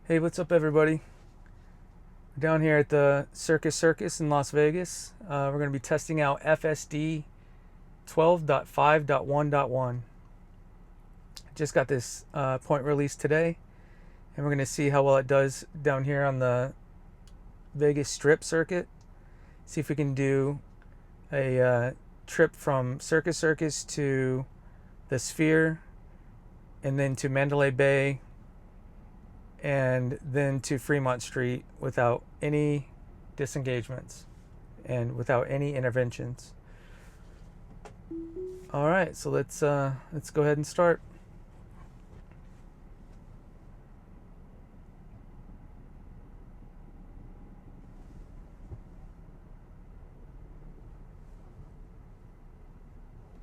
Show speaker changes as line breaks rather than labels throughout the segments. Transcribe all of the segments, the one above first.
Hey, what's up, everybody? We're down here at the Circus Circus in Las Vegas. We're going to be testing out FSD 12.5.1.1. Just got this point released today, and we're going to see how well it does down here on the Vegas Strip circuit. See if we can do a trip from Circus Circus to the Sphere, and then to Mandalay Bay, and then to Fremont Street without any disengagements and without any interventions. All right, so let's go ahead and start.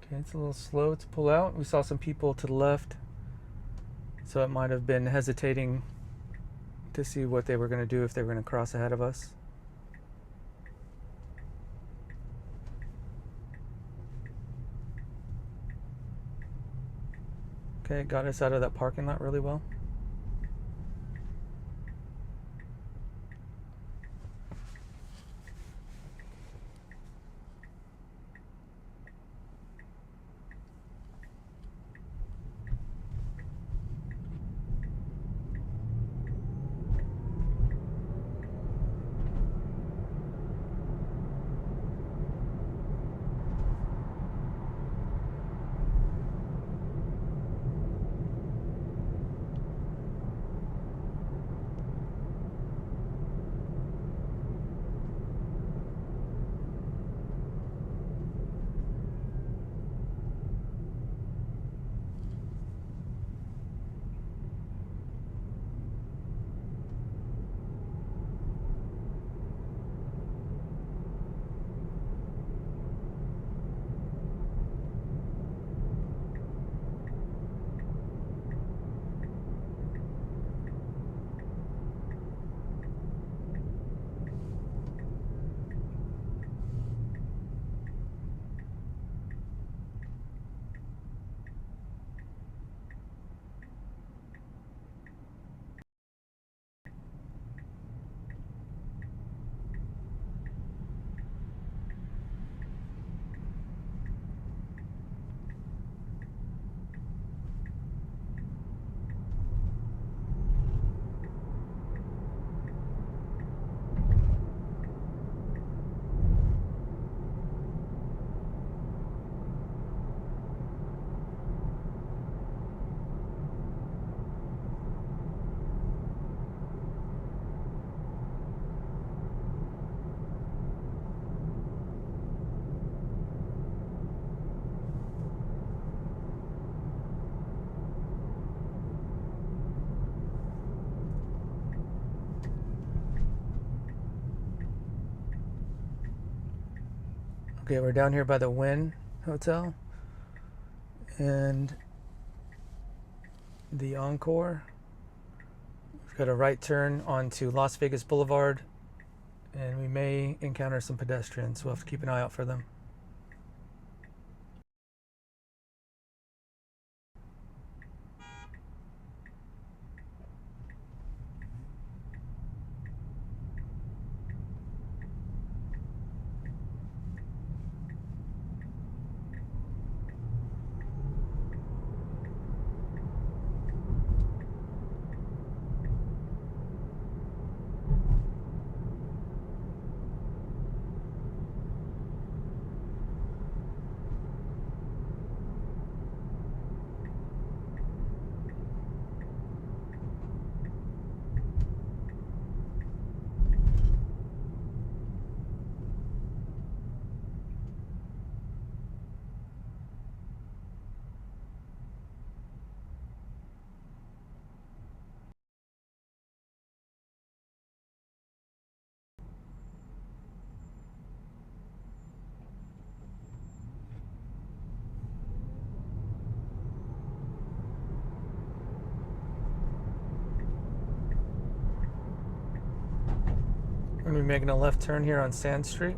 Okay, it's a little slow to pull out. We saw some people to the left, so it might have been hesitating to see what they were going to do, if they were going to cross ahead of us. Okay, got us out of that parking lot really well. Okay, we're down here by the Wynn Hotel and the Encore. We've got a right turn onto Las Vegas Boulevard, and we may encounter some pedestrians, so we'll have to keep an eye out for them. We're going to be making a left turn here on Sand Street.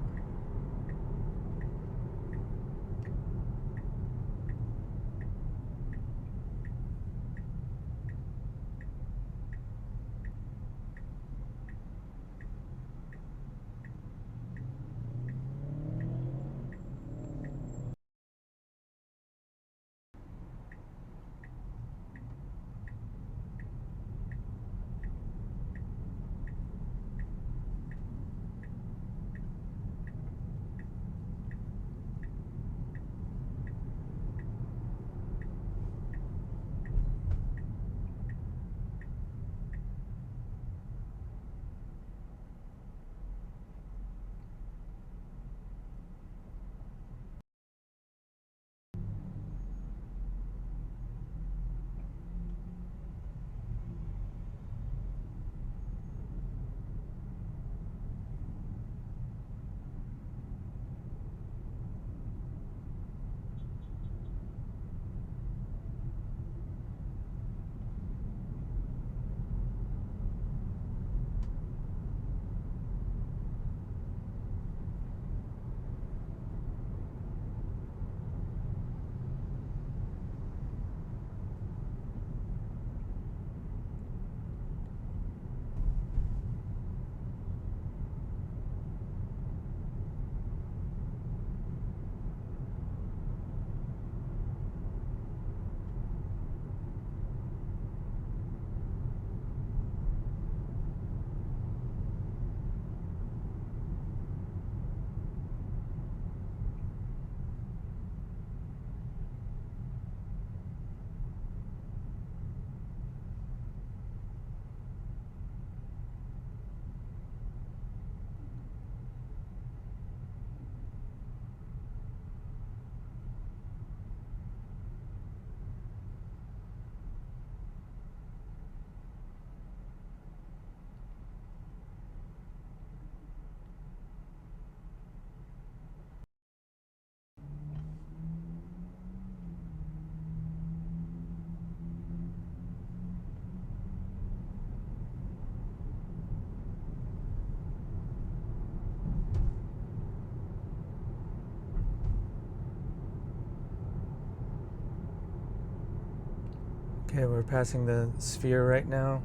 Okay, we're passing the sphere right now.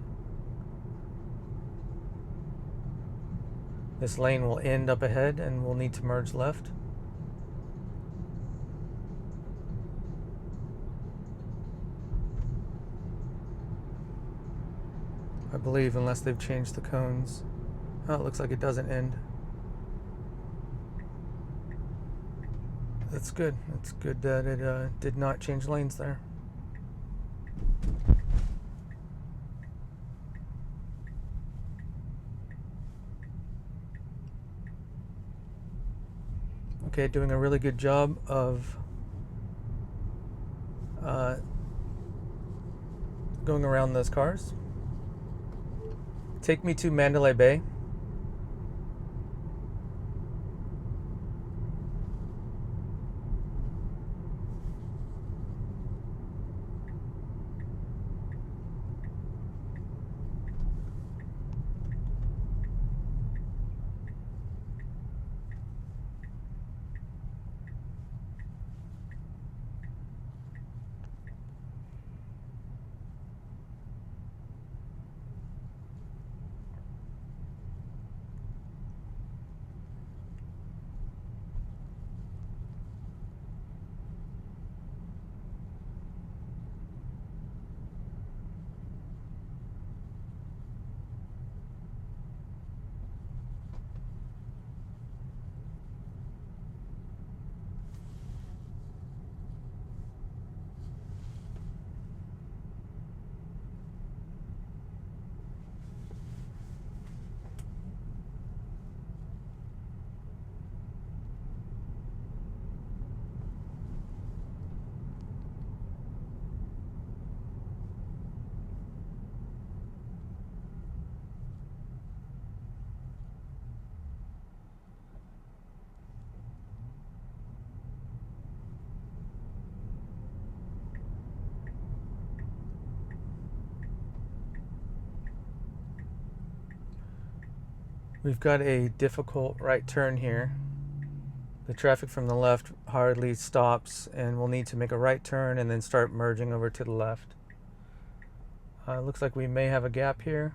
This lane will end up ahead and we'll need to merge left. I believe, unless they've changed the cones. Oh, it looks like it doesn't end. That's good. It's good that it did not change lanes there. Okay, doing a really good job of going around those cars. Take me to Mandalay Bay. We've got a difficult right turn here. The traffic from the left hardly stops, and we'll need to make a right turn and then start merging over to the left. Looks like we may have a gap here.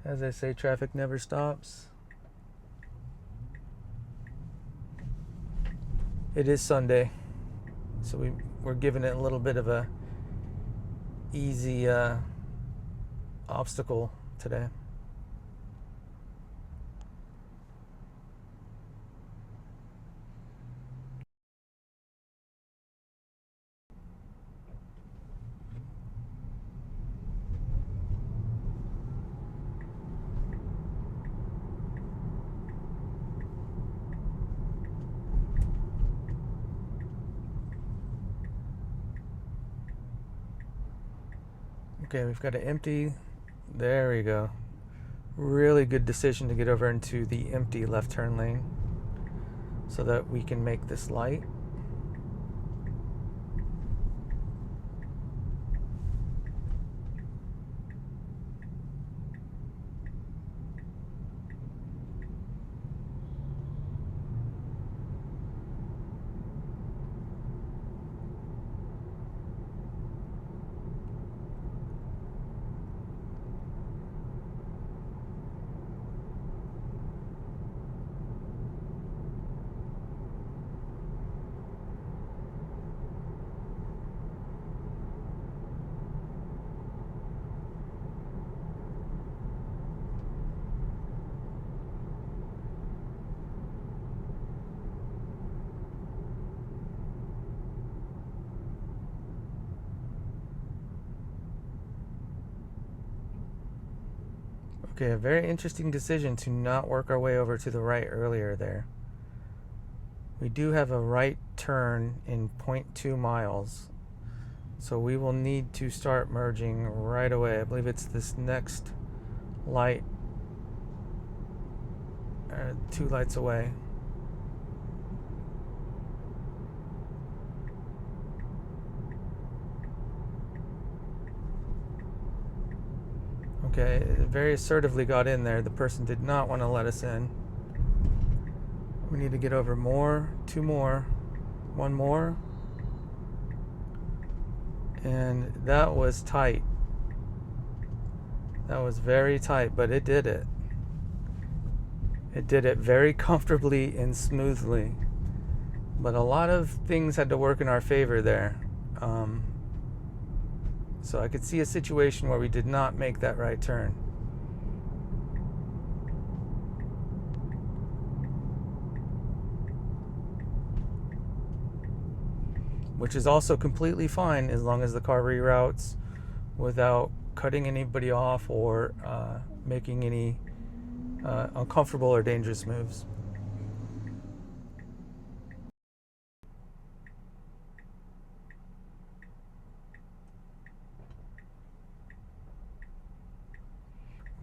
As I say, traffic never stops. It is Sunday, so we're giving it a little bit of a easy obstacle today. Okay, we've got an empty. There we go. Really good decision to get over into the empty left turn lane so that we can make this light. Okay, a very interesting decision to not work our way over to the right earlier there. We do have a right turn in 0.2 miles, so we will need to start merging right away. I believe it's this next light, 2 lights away. Okay, very assertively got in there. The person did not want to let us in. We need to get over more, 2 more, 1 more. And that was tight. That was very tight, but it did it. It did it very comfortably and smoothly. But a lot of things had to work in our favor there. So I could see a situation where we did not make that right turn. Which is also completely fine as long as the car reroutes without cutting anybody off or making any uncomfortable or dangerous moves.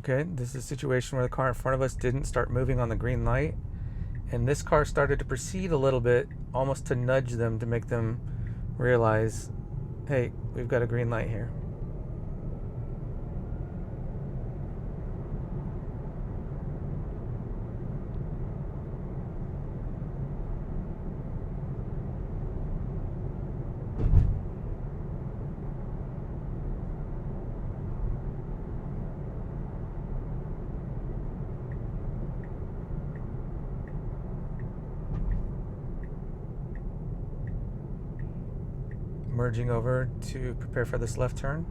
Okay, this is a situation where the car in front of us didn't start moving on the green light, and this car started to proceed a little bit, almost to nudge them to make them realize, hey, we've got a green light here. Merging over to prepare for this left turn.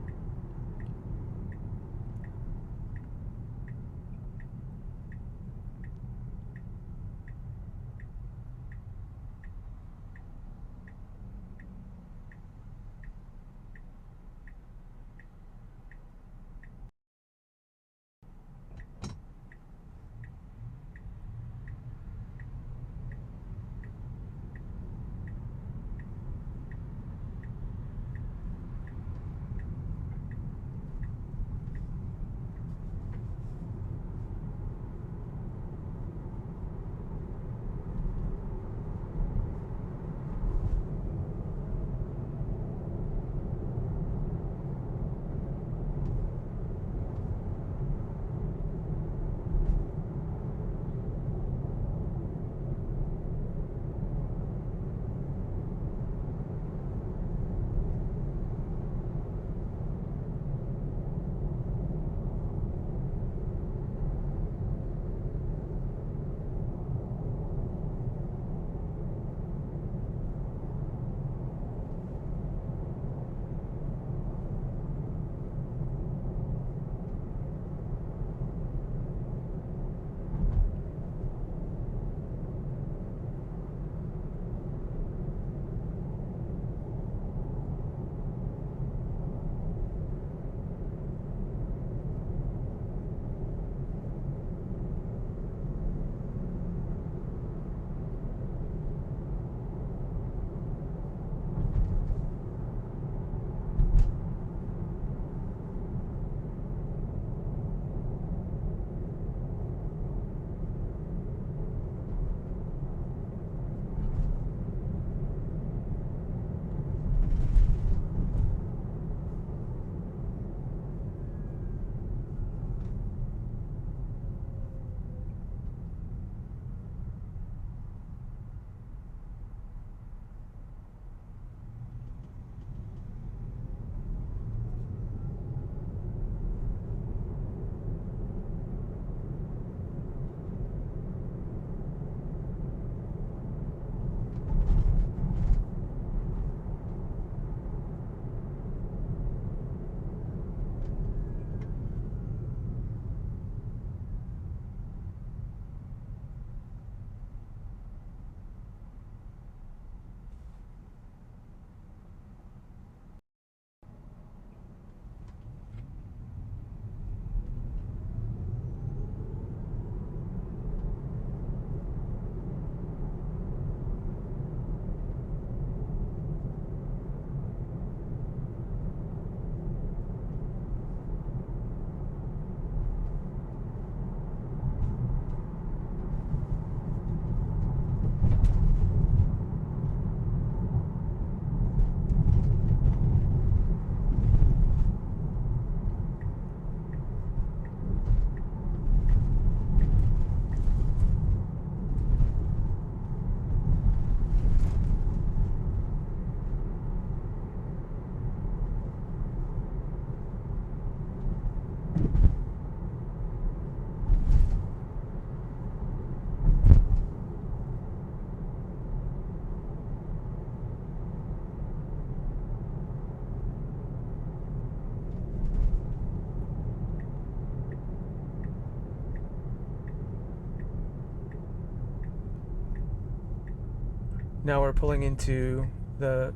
Now we're pulling into the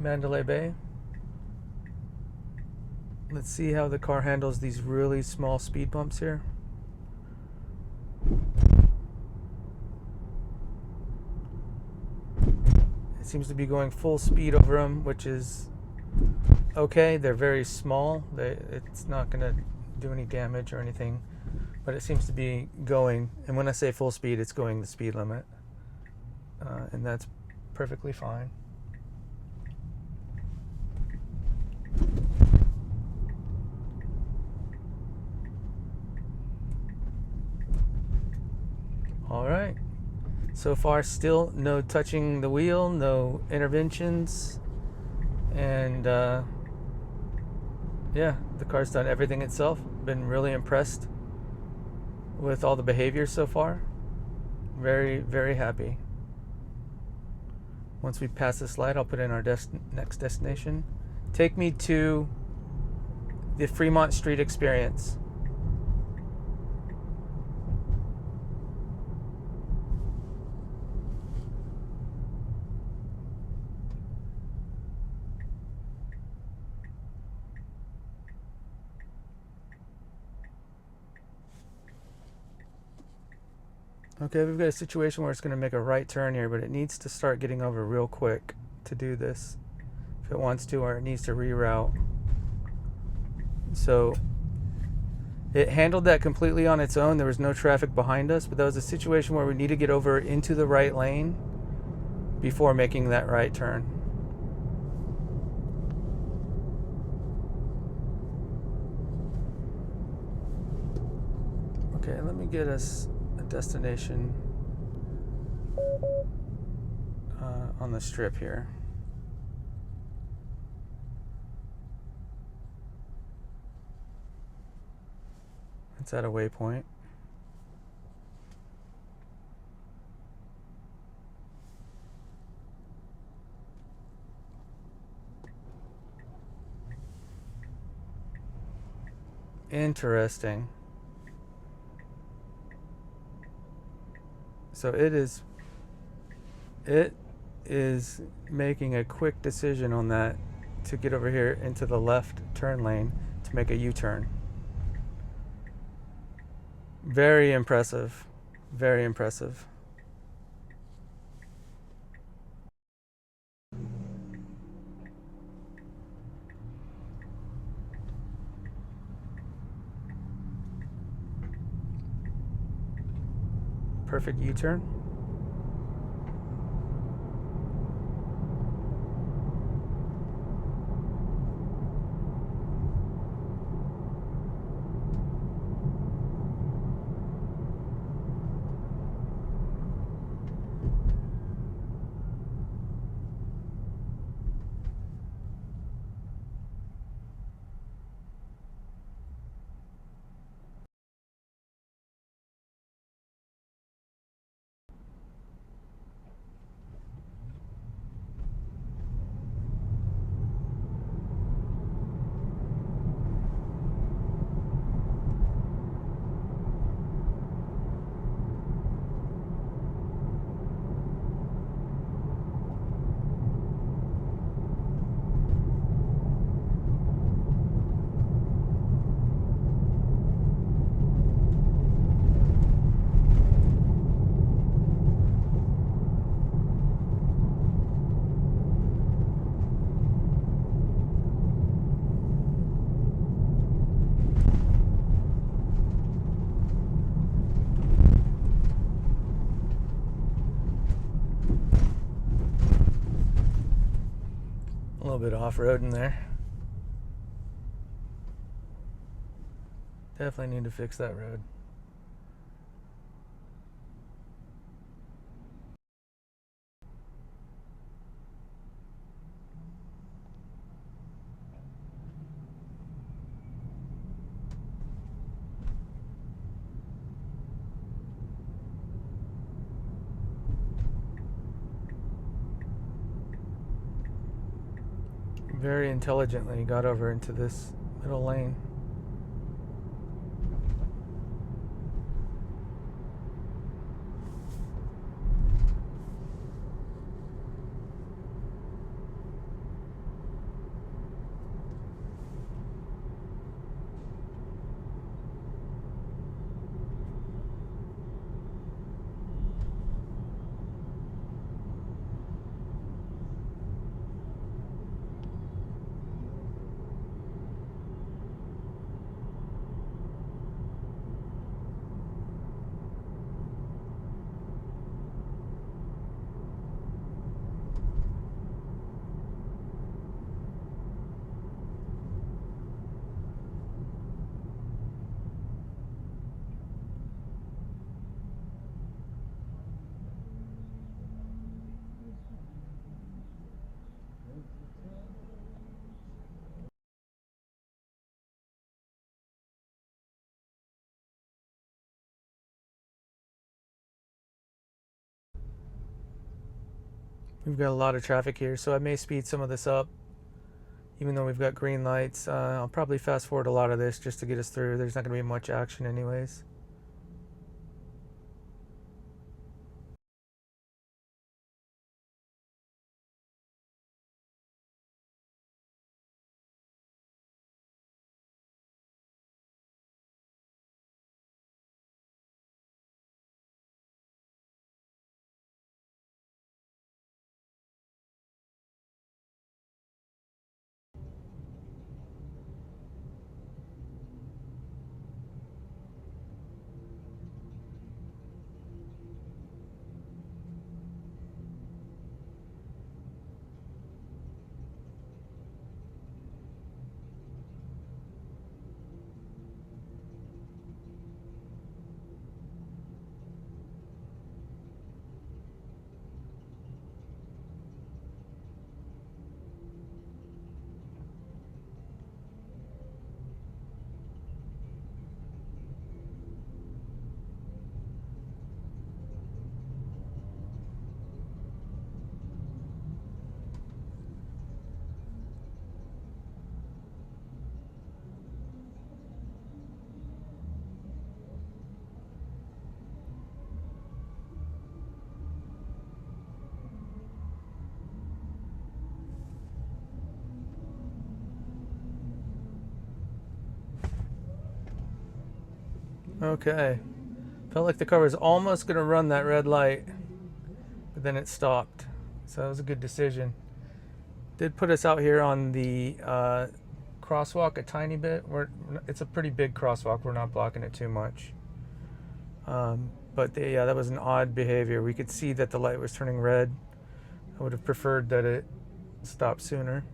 Mandalay Bay. Let's see how the car handles these really small speed bumps here. It seems to be going full speed over them, which is okay. They're very small. It's not going to do any damage or anything, but it seems to be going. And when I say full speed, it's going the speed limit, and that's perfectly fine. All right. So far, still no touching the wheel, no interventions, and yeah, the car's done everything itself. Been really impressed with all the behavior so far. Very, very happy. Once we pass this light, I'll put in our next destination. Take me to the Fremont Street Experience. Okay, we've got a situation where it's going to make a right turn here, but it needs to start getting over real quick to do this if it wants to, or it needs to reroute. So it handled that completely on its own. There was no traffic behind us, but that was a situation where we need to get over into the right lane before making that right turn. Okay, let me get us a destination on the strip here. It's at a waypoint. Interesting. So it is making a quick decision on that to get over here into the left turn lane to make a U-turn. Very impressive. Very impressive. Perfect U-turn. A little bit off-road in there. Definitely need to fix that road. Very intelligently got over into this middle lane. We've got a lot of traffic here, so I may speed some of this up. Even though we've got green lights, I'll probably fast forward a lot of this just to get us through. There's not going to be much action anyways. Okay. Felt like the car was almost going to run that red light, but then it stopped. So that was a good decision. Did put us out here on the crosswalk a tiny bit. It's a pretty big crosswalk. We're not blocking it too much. But yeah, that was an odd behavior. We could see that the light was turning red. I would have preferred that it stopped sooner.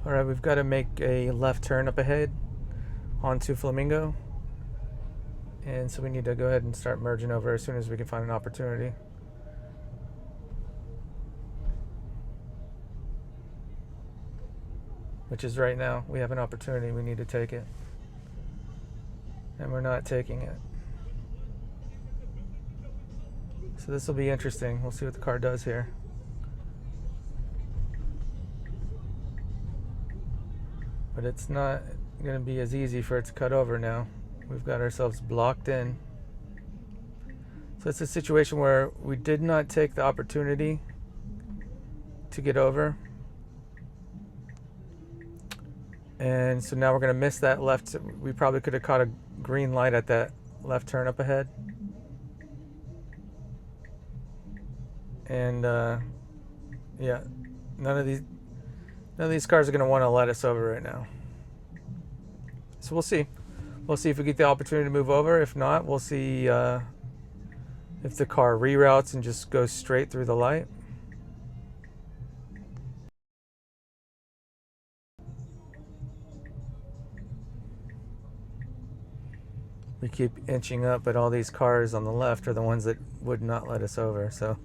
Alright, we've got to make a left turn up ahead onto Flamingo. And so we need to go ahead and start merging over as soon as we can find an opportunity. Which is right now. We have an opportunity. We need to take it. And we're not taking it. So this will be interesting. We'll see what the car does here. But it's not going to be as easy for it to cut over now. We've got ourselves blocked in. So it's a situation where we did not take the opportunity to get over. And so now we're going to miss that left. We probably could have caught a green light at that left turn up ahead. And yeah, none of these cars are going to want to let us over right now. So we'll see. We'll see if we get the opportunity to move over. If not, we'll see if the car reroutes and just goes straight through the light. We keep inching up, but all these cars on the left are the ones that would not let us over. So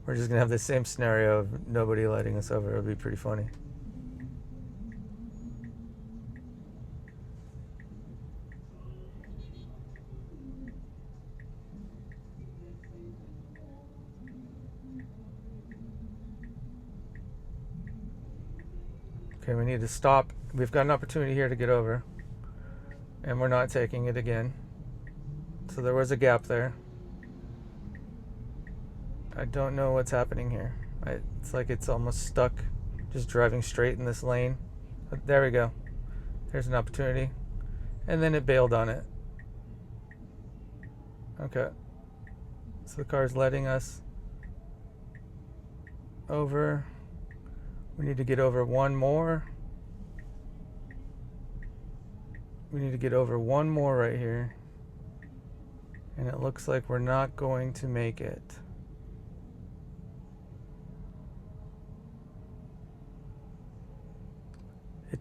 we're just going to have the same scenario of nobody letting us over. It'll be pretty funny. Okay, we need to stop. We've got an opportunity here to get over. And we're not taking it again. So there was a gap there. I don't know what's happening here. It's like it's almost stuck just driving straight in this lane. But there we go. There's an opportunity. And then it bailed on it. Okay. So the car's letting us over. We need to get over one more. We need to get over one more right here. And it looks like we're not going to make it.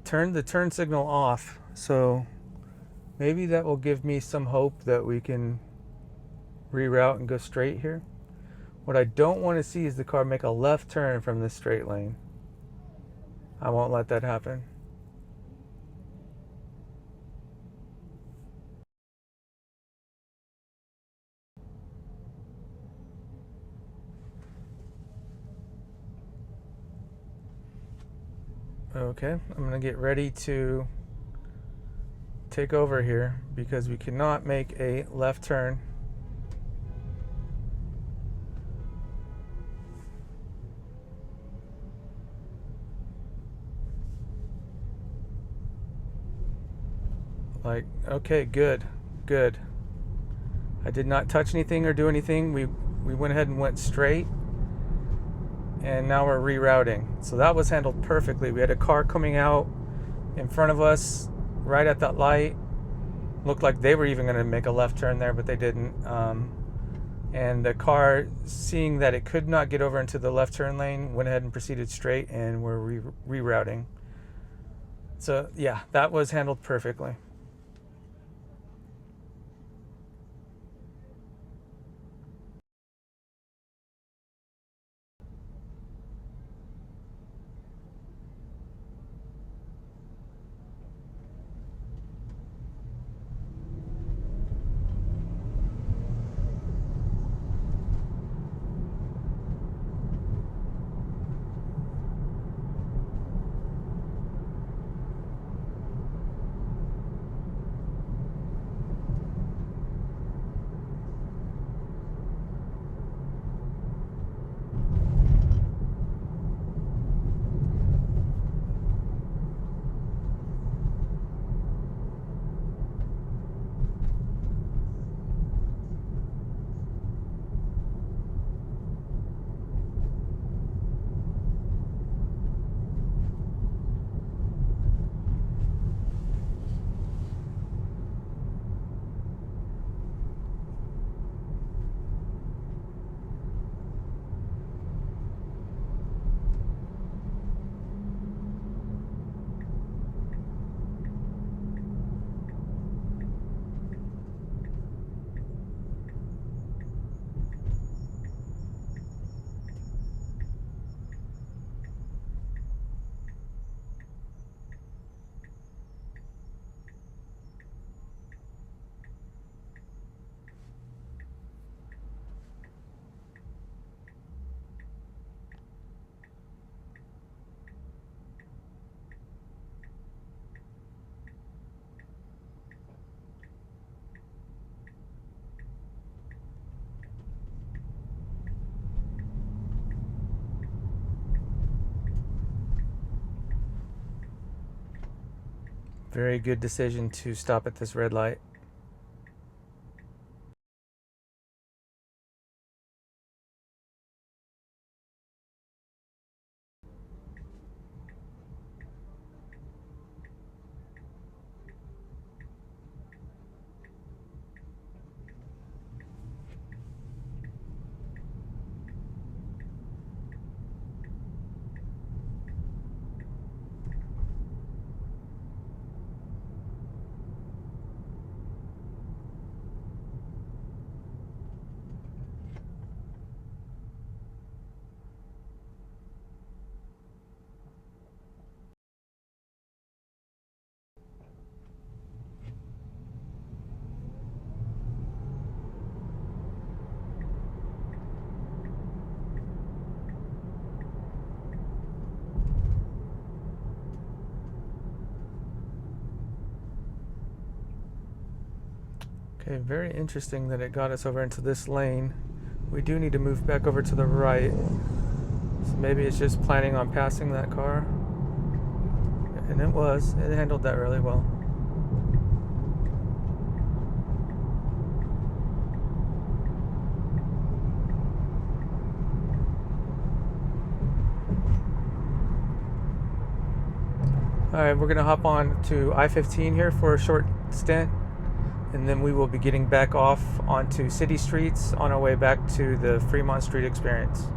it turned the turn signal off, so maybe that will give me some hope that we can reroute and go straight here. What I don't want to see is the car make a left turn from this straight lane. I won't let that happen. Okay, I'm going to get ready to take over here because we cannot make a left turn. Like, okay, good. I did not touch anything or do anything. We went ahead and went straight, and now we're rerouting. So that was handled perfectly. We had a car coming out in front of us right at that light. Looked like they were even going to make a left turn there, but they didn't. And the car, seeing that it could not get over into the left turn lane, went ahead and proceeded straight, and we're rerouting. So yeah, that was handled perfectly. Very good decision to stop at this red light. Okay, very interesting that it got us over into this lane. We do need to move back over to the right. So maybe it's just planning on passing that car. And it handled that really well. Alright, we're going to hop on to I-15 here for a short stint, and then we will be getting back off onto city streets on our way back to the Fremont Street Experience.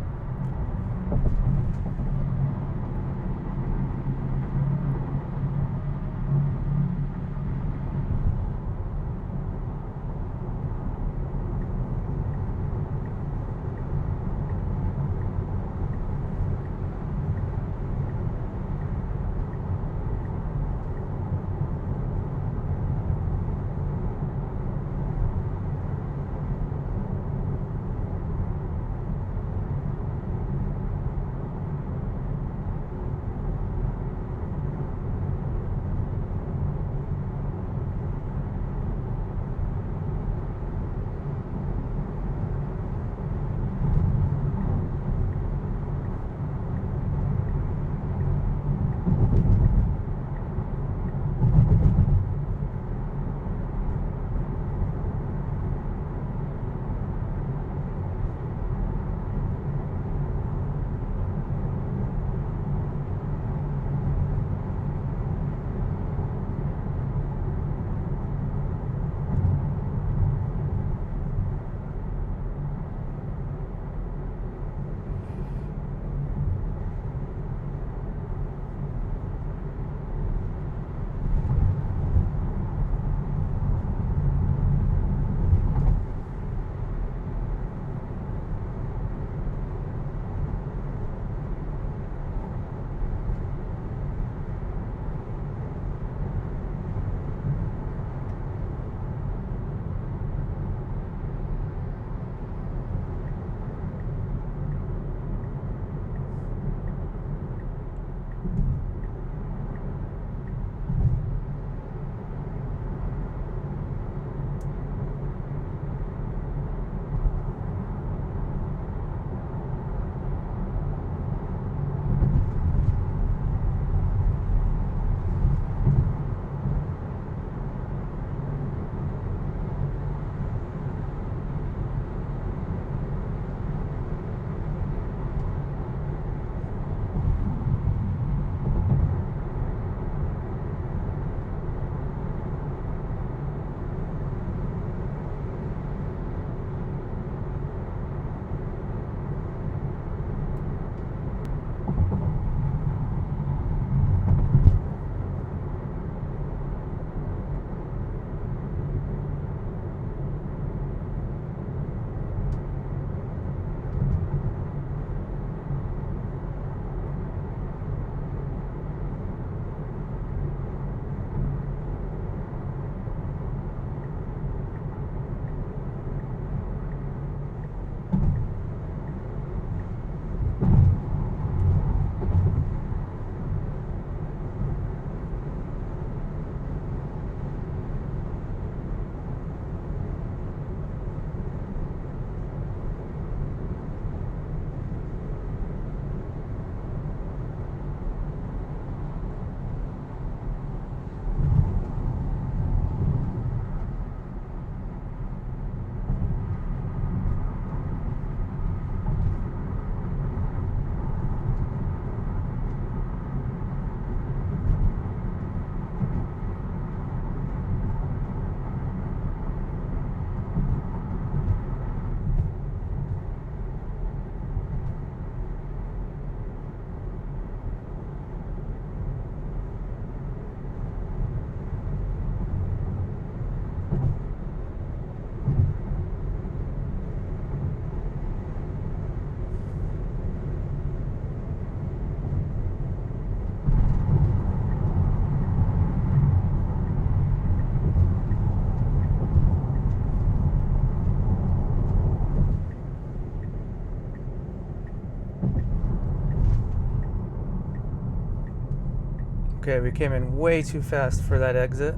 Okay, we came in way too fast for that exit.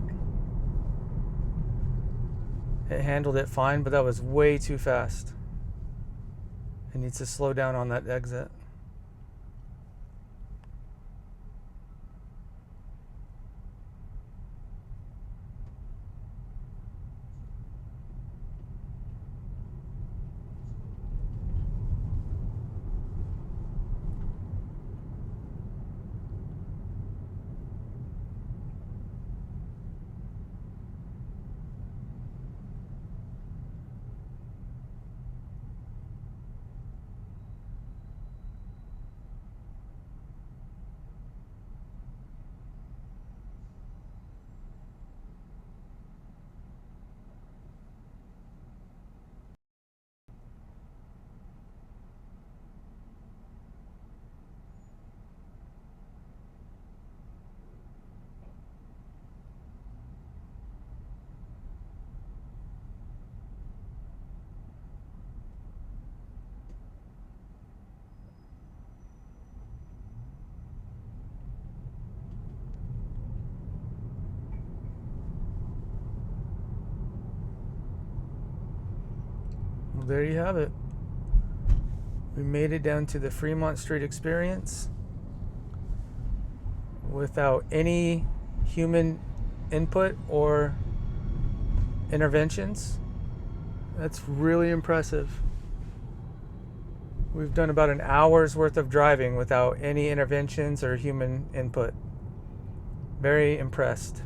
It handled it fine, but that was way too fast. It needs to slow down on that exit. Well, there you have it. We made it down to the Fremont Street Experience without any human input or interventions. That's really impressive. We've done about an hour's worth of driving without any interventions or human input. Very impressed.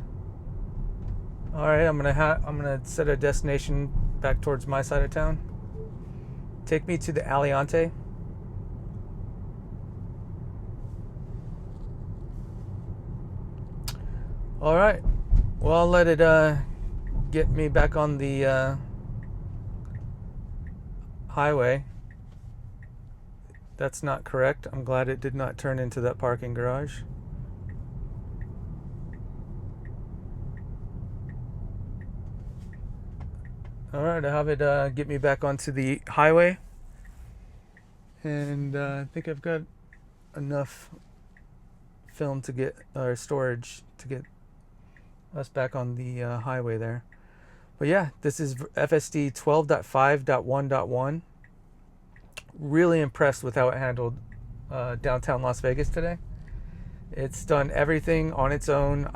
All right, I'm gonna set a destination back towards my side of town. Take me to the Aliante. All right. Well, I'll let it get me back on the highway. That's not correct. I'm glad it did not turn into that parking garage. All right, I'll have it get me back onto the highway. And I think I've got enough film to get, or storage to get us back on the highway there. But yeah, this is FSD 12.5.1.1. Really impressed with how it handled downtown Las Vegas today. It's done everything on its own.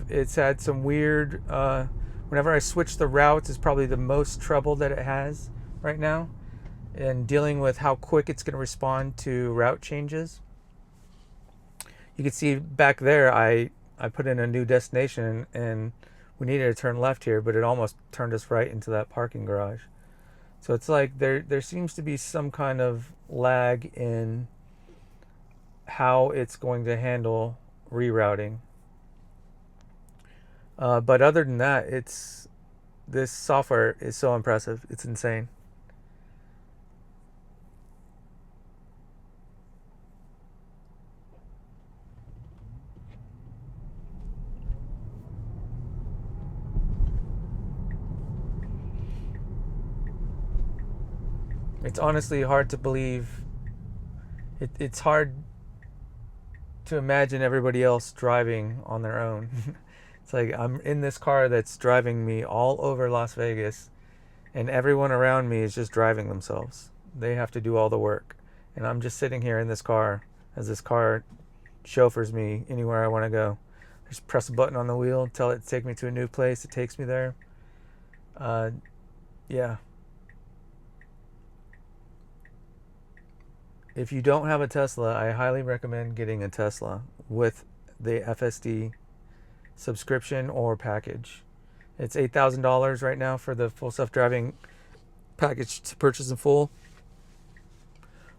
It's had some weird, whenever I switch the routes is probably the most trouble that it has right now, and dealing with how quick it's going to respond to route changes. You can see back there I put in a new destination and we needed to turn left here, but it almost turned us right into that parking garage. So it's like there seems to be some kind of lag in how it's going to handle rerouting. But other than that, this software is so impressive. It's insane. It's honestly hard to believe. It's hard to imagine everybody else driving on their own. It's like I'm in this car that's driving me all over Las Vegas, and everyone around me is just driving themselves. They have to do all the work, and I'm just sitting here in this car as this car chauffeurs me anywhere I want to go. I just press a button on the wheel, tell it to take me to a new place. It takes me there. Yeah. If you don't have a Tesla, I highly recommend getting a Tesla with the FSD subscription or package. It's $8,000 right now for the full self-driving package to purchase in full.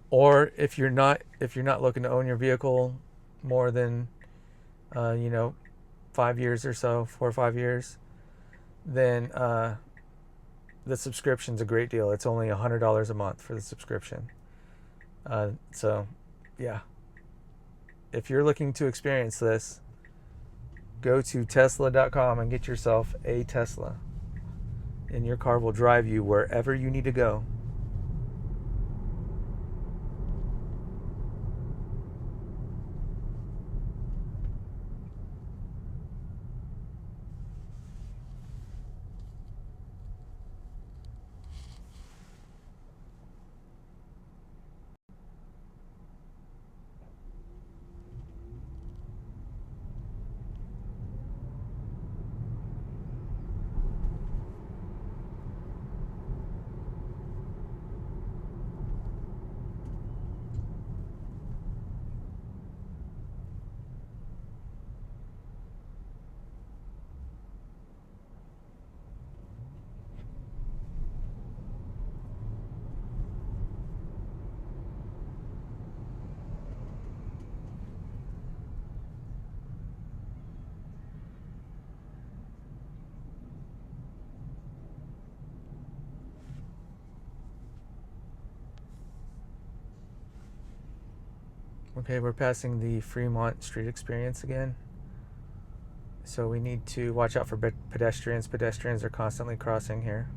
Or if you're not looking to own your vehicle more than 5 years or so, 4 or 5 years, then the subscription's a great deal. It's only $100 a month for the subscription. So yeah, if you're looking to experience this, go to tesla.com and get yourself a Tesla, and your car will drive you wherever you need to go. Okay, we're passing the Fremont Street Experience again. So we need to watch out for pedestrians. Pedestrians are constantly crossing here.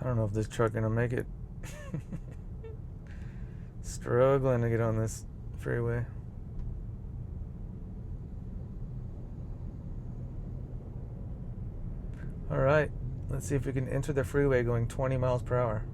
I don't know if this truck gonna make it. Struggling to get on this freeway. All right, let's see if we can enter the freeway going 20 miles per hour.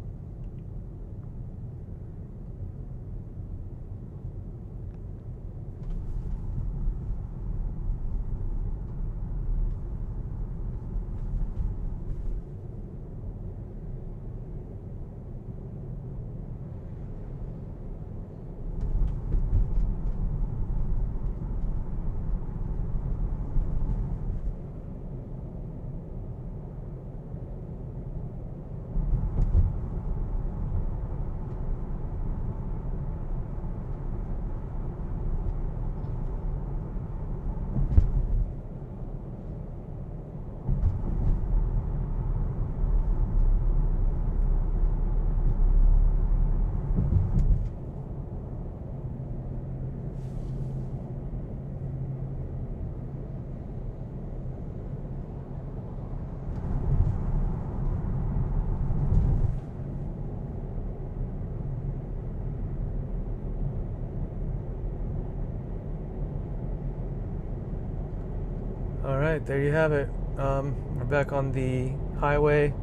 All right, there you have it. We're back on the highway.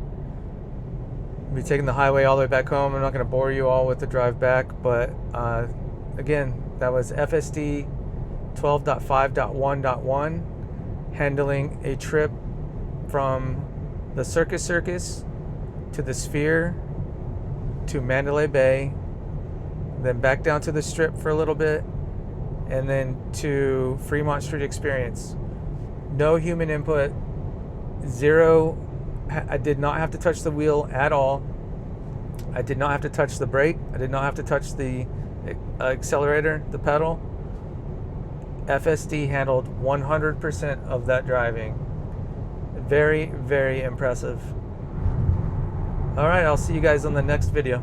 We'll be taking the highway all the way back home. I'm not going to bore you all with the drive back, but again, that was FSD 12.5.1.1, handling a trip from the Circus Circus to the Sphere to Mandalay Bay, then back down to the Strip for a little bit, and then to Fremont Street Experience. No human input, zero. I did not have to touch the wheel at all. I did not have to touch the brake. I did not have to touch the accelerator, the pedal. FSD handled 100% of that driving. Very, very impressive. All right, I'll see you guys on the next video.